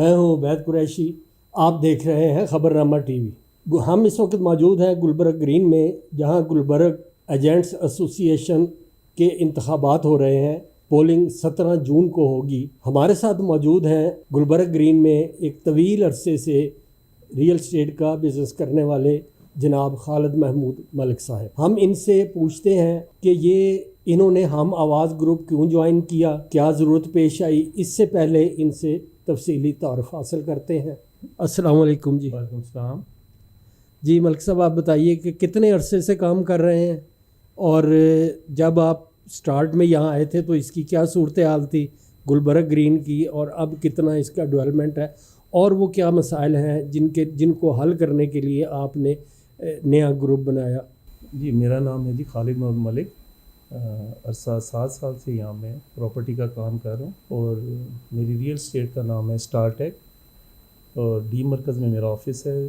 میں ہوں عبید قریشی، آپ دیکھ رہے ہیں خبرنامہ ٹی وی۔ ہم اس وقت موجود ہیں گلبرگ گرین میں، جہاں گلبرگ ایجنٹس ایسوسی ایشن کے انتخابات ہو رہے ہیں۔ پولنگ 17 جون کو ہوگی۔ ہمارے ساتھ موجود ہیں گلبرگ گرین میں ایک طویل عرصے سے ریئل اسٹیٹ کا بزنس کرنے والے جناب خالد محمود ملک صاحب۔ ہم ان سے پوچھتے ہیں کہ انہوں نے ہم آواز گروپ کیوں جوائن کیا، کیا ضرورت پیش آئی۔ اس سے پہلے ان سے تفصیلی تعارف حاصل کرتے ہیں۔ السلام علیکم جی۔ وعلیکم السلام جی ملک صاحب، آپ بتائیے کہ کتنے عرصے سے کام کر رہے ہیں، اور جب آپ سٹارٹ میں یہاں آئے تھے تو اس کی کیا صورتحال تھی گلبرگ گرین کی، اور اب کتنا اس کا ڈیولپمنٹ ہے، اور وہ کیا مسائل ہیں جن کو حل کرنے کے لیے آپ نے نیا گروپ بنایا؟ جی، میرا نام ہے جی خالد محمود ملک۔ عرصہ 7 سال سے یہاں میں پراپرٹی کا کام کر رہا ہوں، اور میری ریئل اسٹیٹ کا نام ہے اسٹار ٹیک، اور ڈی مرکز میں میرا آفس ہے۔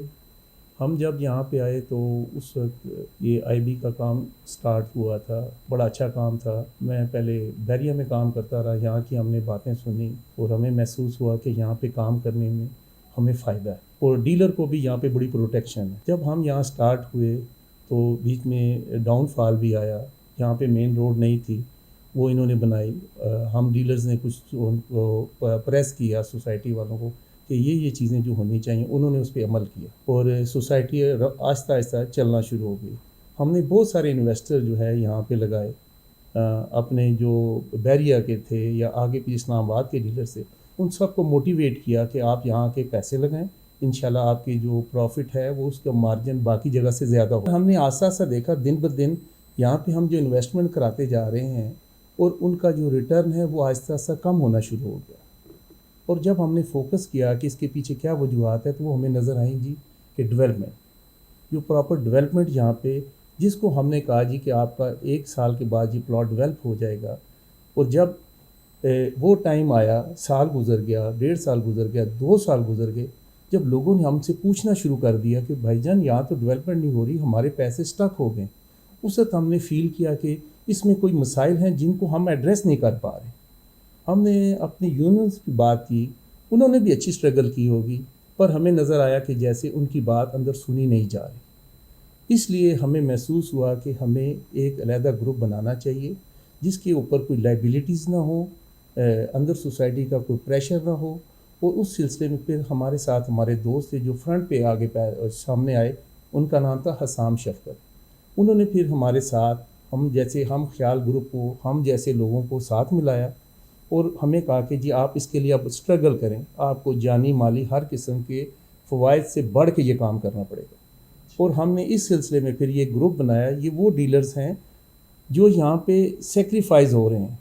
ہم جب یہاں پہ آئے تو اس وقت یہ آئی بی کا کام سٹارٹ ہوا تھا، بڑا اچھا کام تھا۔ میں پہلے بیریا میں کام کرتا رہا، یہاں کی ہم نے باتیں سنی اور ہمیں محسوس ہوا کہ یہاں پہ کام کرنے میں ہمیں فائدہ ہے، اور ڈیلر کو بھی یہاں پہ بڑی پروٹیکشن ہے۔ جب ہم یہاں سٹارٹ ہوئے تو بیچ میں ڈاؤن فال بھی آیا، یہاں پہ مین روڈ نہیں تھی، وہ انہوں نے بنائی۔ ہم ڈیلرز نے کچھ پریس کیا سوسائٹی والوں کو کہ یہ چیزیں جو ہونی چاہیے، انہوں نے اس پہ عمل کیا، اور سوسائٹی آہستہ آہستہ چلنا شروع ہو گئی۔ ہم نے بہت سارے انویسٹر جو ہے یہاں پہ لگائے، اپنے جو بیریا کے تھے یا آگے بھی اسلام آباد کے ڈیلر سے، ان سب کو موٹیویٹ کیا کہ آپ یہاں کے پیسے لگائیں، انشاءاللہ آپ کی جو پروفٹ ہے وہ اس کا مارجن باقی جگہ سے زیادہ ہو۔ ہم نے آہستہ آہستہ دیکھا دن بدن یہاں پہ ہم جو انویسٹمنٹ کراتے جا رہے ہیں اور ان کا جو ریٹرن ہے وہ آہستہ آہستہ کم ہونا شروع ہو گیا۔ اور جب ہم نے فوکس کیا کہ اس کے پیچھے کیا وجوہات ہے، تو وہ ہمیں نظر آئیں جی کہ ڈیولپمنٹ، جو پراپر ڈیولپمنٹ یہاں پہ، جس کو ہم نے کہا جی کہ آپ کا 1 سال کے بعد یہ پلاٹ ڈیولپ ہو جائے گا، اور جب وہ ٹائم آیا، سال گزر گیا، 1.5 سال گزر گیا، 2 سال گزر گئے، جب لوگوں نے ہم سے پوچھنا شروع کر دیا کہ بھائی جان یہاں تو ڈیولپمنٹ نہیں ہو رہی، ہمارے پیسے سٹک ہو گئے، اس وقت ہم نے فیل کیا کہ اس میں کوئی مسائل ہیں جن کو ہم ایڈریس نہیں کر پا رہے۔ ہم نے اپنی یونینز کی بات کی، انہوں نے بھی اچھی سٹرگل کی ہوگی، پر ہمیں نظر آیا کہ جیسے ان کی بات اندر سنی نہیں جا رہی۔ اس لیے ہمیں محسوس ہوا کہ ہمیں ایک علیحدہ گروپ بنانا چاہیے جس کے اوپر کوئی لائبلٹیز نہ ہو، اندر سوسائٹی کا کوئی پریشر نہ ہو۔ اور اس سلسلے میں پھر ہمارے ساتھ ہمارے دوست تھے جو فرنٹ پہ آگے سامنے آئے، ان کا نام تھا حسام شفقت۔ انہوں نے پھر ہمارے ساتھ ہم خیال گروپ کو، ہم جیسے لوگوں کو ساتھ ملایا، اور ہمیں کہا کہ جی آپ اس کے لیے اب اسٹرگل کریں، آپ کو جانی مالی ہر قسم کے فوائد سے بڑھ کے یہ کام کرنا پڑے گا۔ اور ہم نے اس سلسلے میں پھر یہ گروپ بنایا۔ یہ وہ ڈیلرز ہیں جو یہاں پہ سیکریفائز ہو رہے ہیں،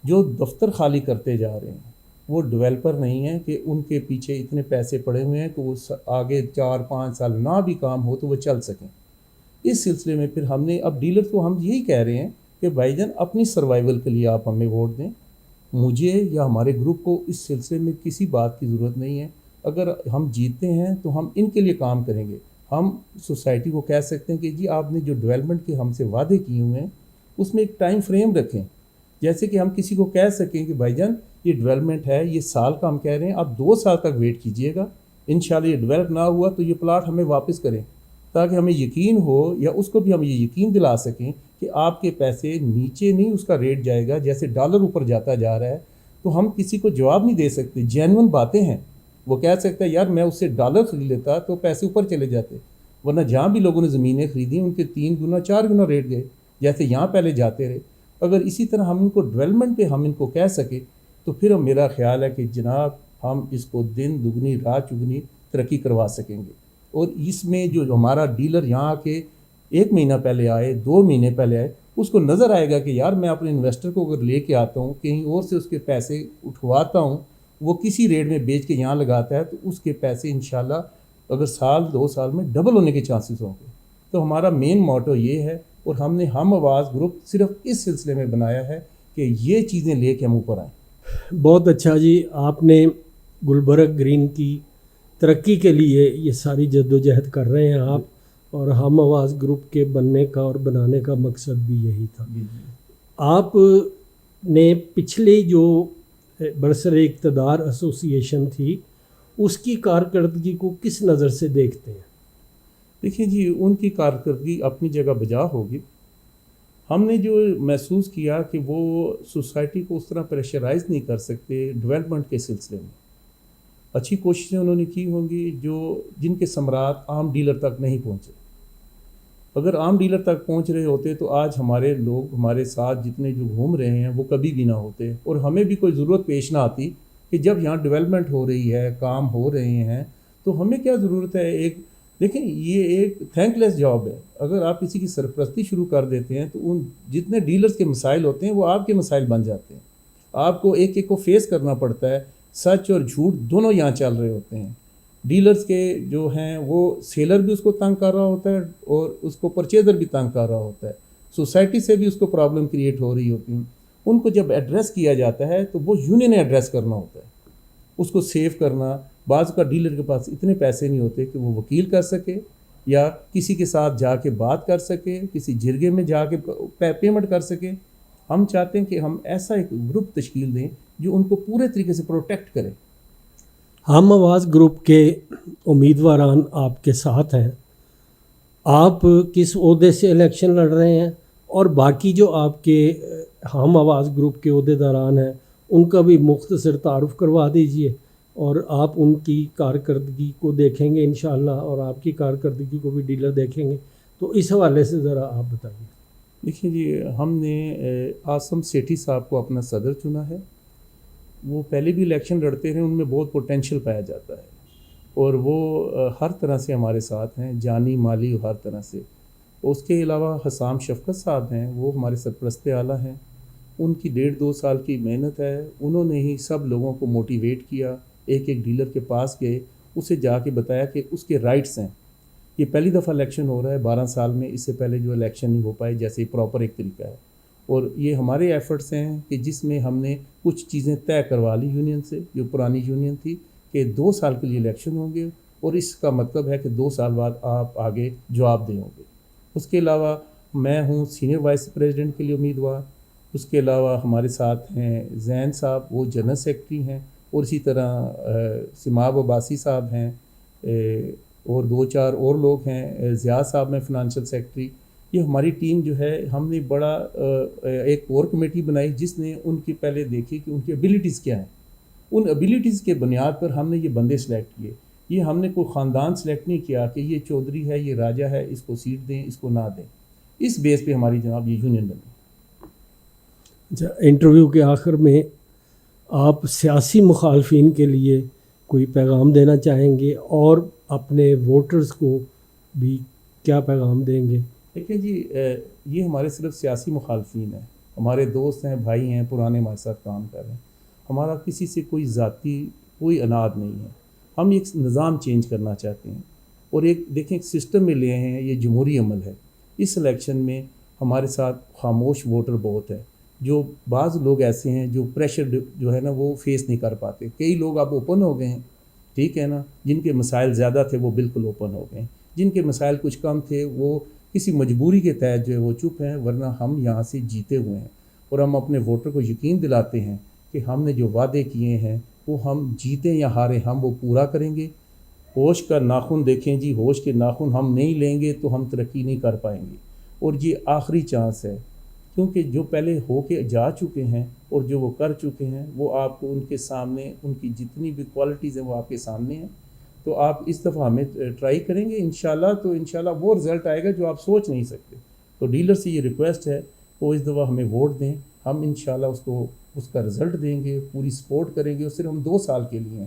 جو دفتر خالی کرتے جا رہے ہیں، وہ ڈیولپر نہیں ہیں کہ ان کے پیچھے اتنے پیسے پڑے ہوئے ہیں کہ وہ آگے 4-5 سال نہ بھی کام ہو تو وہ چل سکیں۔ اس سلسلے میں پھر ہم نے اب ڈیلر کو ہم یہی کہہ رہے ہیں کہ بھائی جان اپنی سروائیول کے لیے آپ ہمیں ووٹ دیں، مجھے یا ہمارے گروپ کو اس سلسلے میں کسی بات کی ضرورت نہیں ہے۔ اگر ہم جیتتے ہیں تو ہم ان کے لیے کام کریں گے۔ ہم سوسائٹی کو کہہ سکتے ہیں کہ جی آپ نے جو ڈیولپمنٹ کے ہم سے وعدے کیے ہوئے ہیں اس میں ایک ٹائم فریم رکھیں، جیسے کہ ہم کسی کو کہہ سکیں کہ بھائی جان یہ ڈیولپمنٹ ہے، یہ سال کا ہم کہہ رہے ہیں، آپ 2 سال تک ویٹ کیجئے گا، انشاءاللہ یہ ڈیولپ نہ ہوا تو یہ پلاٹ ہمیں واپس کریں، تاکہ ہمیں یقین ہو، یا اس کو بھی ہم یہ یقین دلا سکیں کہ آپ کے پیسے نیچے نہیں اس کا ریٹ جائے گا، جیسے ڈالر اوپر جاتا جا رہا ہے تو ہم کسی کو جواب نہیں دے سکتے۔ جینون باتیں ہیں، وہ کہہ سکتا ہے یار میں اس سے ڈالر خرید لیتا تو پیسے اوپر چلے جاتے، ورنہ جہاں بھی لوگوں نے زمینیں خریدیں ان کے 3 گنا 4 گنا ریٹ گئے، جیسے یہاں پہلے جاتے رہے۔ اگر اسی طرح ہم ان کو ڈیولپمنٹ پہ ہم ان کو کہہ سکے تو پھر میرا خیال ہے کہ جناب ہم اس کو دن دگنی رات چگنی ترقی کروا سکیں گے۔ اور اس میں جو ہمارا ڈیلر یہاں آ کے 1 مہینہ پہلے آئے، 2 مہینے پہلے آئے، اس کو نظر آئے گا کہ یار میں اپنے انویسٹر کو اگر لے کے آتا ہوں، کہیں اور سے اس کے پیسے اٹھواتا ہوں، وہ کسی ریٹ میں بیچ کے یہاں لگاتا ہے تو اس کے پیسے انشاءاللہ اگر 1-2 سال میں ڈبل ہونے کے چانسز ہوں گے۔ تو ہمارا مین موٹو یہ ہے، اور ہم نے ہم آواز گروپ صرف اس سلسلے میں بنایا ہے کہ یہ چیزیں لے کے ہم اوپر آئیں۔ بہت اچھا جی، آپ نے گلبرگ گرین کی ترقی کے لیے یہ ساری جدوجہد کر رہے ہیں آپ، اور ہم آواز گروپ کے بننے کا اور بنانے کا مقصد بھی یہی تھا۔ آپ نے پچھلی جو برسر اقتدار ایسوسی ایشن تھی اس کی کارکردگی کو کس نظر سے دیکھتے ہیں؟ دیکھیں جی، ان کی کارکردگی اپنی جگہ بجا ہوگی. ہم نے جو محسوس کیا کہ وہ سوسائٹی کو اس طرح پریشرائز نہیں کر سکتے ڈیولپمنٹ کے سلسلے میں. اچھی کوششیں انہوں نے کی ہوں گی جن کے ثمرات عام ڈیلر تک نہیں پہنچے. اگر عام ڈیلر تک پہنچ رہے ہوتے تو آج ہمارے لوگ ہمارے ساتھ جتنے جو گھوم رہے ہیں وہ کبھی بھی نہ ہوتے، اور ہمیں بھی کوئی ضرورت پیش نہ آتی کہ جب یہاں ڈیولپمنٹ ہو رہی ہے، کام ہو رہے ہیں، تو ہمیں کیا ضرورت ہے. دیکھیں یہ ایک تھینک لیس جاب ہے. اگر آپ کسی کی سرپرستی شروع کر دیتے ہیں تو ان جتنے ڈیلرز کے مسائل ہوتے ہیں وہ آپ کے مسائل بن جاتے ہیں. آپ کو ایک ایک کو فیس کرنا پڑتا ہے. سچ اور جھوٹ دونوں یہاں چل رہے ہوتے ہیں. ڈیلرز کے جو ہیں وہ سیلر بھی اس کو تنگ کر رہا ہوتا ہے اور اس کو پرچیزر بھی تنگ کر رہا ہوتا ہے. سوسائٹی سے بھی اس کو پرابلم کریٹ ہو رہی ہوتی ہیں. ان کو جب ایڈریس کیا جاتا ہے تو وہ یونین نے ایڈریس کرنا ہوتا ہے، اس کو سیو کرنا. بعض کا ڈیلر کے پاس اتنے پیسے نہیں ہوتے کہ وہ وکیل کر سکے یا کسی کے ساتھ جا کے بات کر سکے، کسی جرگے میں جا کے پیمنٹ کر سکے. ہم چاہتے ہیں کہ ہم ایسا ایک گروپ تشکیل دیں جو ان کو پورے طریقے سے پروٹیکٹ کرے. ہم آواز گروپ کے امیدواران آپ کے ساتھ ہیں. آپ کس عہدے سے الیکشن لڑ رہے ہیں، اور باقی جو آپ کے ہم آواز گروپ کے عہدے داران ہیں ان کا بھی مختصر تعارف کروا دیجئے، اور آپ ان کی کارکردگی کو دیکھیں گے انشاءاللہ، اور آپ کی کارکردگی کو بھی ڈیلر دیکھیں گے. تو اس حوالے سے ذرا آپ بتائیے. دیکھیں جی، ہم نے عاصم سیٹھی صاحب کو اپنا صدر چنا ہے. وہ پہلے بھی الیکشن لڑتے رہے، ان میں بہت پوٹینشیل پایا جاتا ہے، اور وہ ہر طرح سے ہمارے ساتھ ہیں، جانی مالی ہر طرح سے. اس کے علاوہ حسام شفقت صاحب ہیں، وہ ہمارے سرپرست اعلیٰ ہیں. ان کی 1.5-2 سال کی محنت ہے. انہوں نے ہی سب لوگوں کو موٹیویٹ کیا. ایک ڈیلر کے پاس گئے، اسے جا کے بتایا کہ اس کے رائٹس ہیں. یہ پہلی دفعہ الیکشن ہو رہا ہے 12 سال میں، اس سے پہلے جو الیکشن نہیں ہو پائے جیسے پراپر ایک طریقہ ہے. اور یہ ہمارے ایفرٹس ہیں کہ جس میں ہم نے کچھ چیزیں طے کروا لی یونین سے، جو پرانی یونین تھی، کہ 2 سال کے لیے الیکشن ہوں گے، اور اس کا مطلب ہے کہ 2 سال بعد آپ آگے جواب دیں ہوں گے. اس کے علاوہ میں ہوں سینئر وائس پریزیڈنٹ کے لیے امیدوار. اس کے علاوہ ہمارے ساتھ ہیں زین صاحب، وہ جنرل سیکرٹری ہیں، اور اسی طرح سماب عباسی صاحب ہیں، اور 2-4 اور لوگ ہیں. ضیاء صاحب میں فنانشل سیکرٹری. یہ ہماری ٹیم جو ہے، ہم نے بڑا ایک اور کمیٹی بنائی جس نے ان کی پہلے دیکھی کہ ان کی ایبیلیٹیز کیا ہیں. ان ایبیلیٹیز کے بنیاد پر ہم نے یہ بندے سلیکٹ کیے. یہ ہم نے کوئی خاندان سلیکٹ نہیں کیا کہ یہ چودھری ہے، یہ راجہ ہے، اس کو سیٹ دیں، اس کو نہ دیں. اس بیس پہ ہماری جناب یہ یونین بنی. اچھا، انٹرویو کے آخر میں آپ سیاسی مخالفین کے لیے کوئی پیغام دینا چاہیں گے، اور اپنے ووٹرز کو بھی کیا پیغام دیں گے؟ دیکھیں جی، یہ ہمارے صرف سیاسی مخالفین ہیں، ہمارے دوست ہیں، بھائی ہیں، پرانے ہمارے ساتھ کام کر رہے ہیں. ہمارا کسی سے کوئی ذاتی کوئی اناد نہیں ہے. ہم ایک نظام چینج کرنا چاہتے ہیں، اور ایک دیکھیں ایک سسٹم میں لے ہیں. یہ جمہوری عمل ہے. اس الیکشن میں ہمارے ساتھ خاموش ووٹر بہت ہے. جو بعض لوگ ایسے ہیں جو پریشر جو ہے نا وہ فیس نہیں کر پاتے. کئی لوگ اب اوپن ہو گئے ہیں، ٹھیک ہے نا. جن کے مسائل زیادہ تھے وہ بالکل اوپن ہو گئے ہیں. جن کے مسائل کچھ کم تھے وہ کسی مجبوری کے تحت جو ہے وہ چپ ہیں، ورنہ ہم یہاں سے جیتے ہوئے ہیں. اور ہم اپنے ووٹر کو یقین دلاتے ہیں کہ ہم نے جو وعدے کیے ہیں وہ ہم جیتیں یا ہاریں ہم وہ پورا کریں گے. ہوش کا ناخن دیکھیں جی، ہوش کے ناخن ہم نہیں لیں گے تو ہم ترقی نہیں کر پائیں گے. اور یہ آخری چانس ہے، کیونکہ جو پہلے ہو کے جا چکے ہیں اور جو وہ کر چکے ہیں وہ آپ کو ان کے سامنے، ان کی جتنی بھی کوالٹیز ہیں وہ آپ کے سامنے ہیں. تو آپ اس دفعہ ہمیں ٹرائی کریں گے انشاءاللہ، تو انشاءاللہ وہ رزلٹ آئے گا جو آپ سوچ نہیں سکتے. تو ڈیلر سے یہ ریکویسٹ ہے وہ اس دفعہ ہمیں ووٹ دیں. ہم انشاءاللہ اس کا رزلٹ دیں گے، پوری سپورٹ کریں گے. اور صرف ہم 2 سال کے لیے ہیں،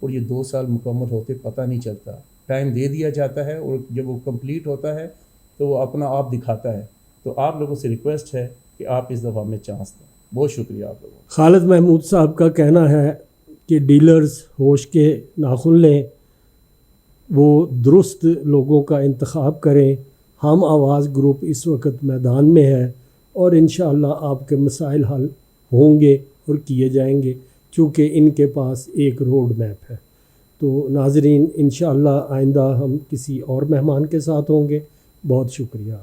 اور یہ 2 سال مکمل ہوتے پتہ نہیں چلتا. ٹائم دے دیا جاتا ہے، اور جب وہ کمپلیٹ ہوتا ہے تو وہ اپنا آپ دکھاتا ہے. تو آپ لوگوں سے ریکویسٹ ہے کہ آپ اس دفعہ ہمیں چانس دیں. بہت شکریہ آپ لوگوں. خالد محمود صاحب کا کہنا ہے کہ ڈیلرز ہوش کے ناخن لیں، وہ درست لوگوں کا انتخاب کریں. ہم آواز گروپ اس وقت میدان میں ہے، اور انشاءاللہ آپ کے مسائل حل ہوں گے اور کیے جائیں گے، چونکہ ان کے پاس ایک روڈ میپ ہے. تو ناظرین، انشاءاللہ آئندہ ہم کسی اور مہمان کے ساتھ ہوں گے. بہت شکریہ.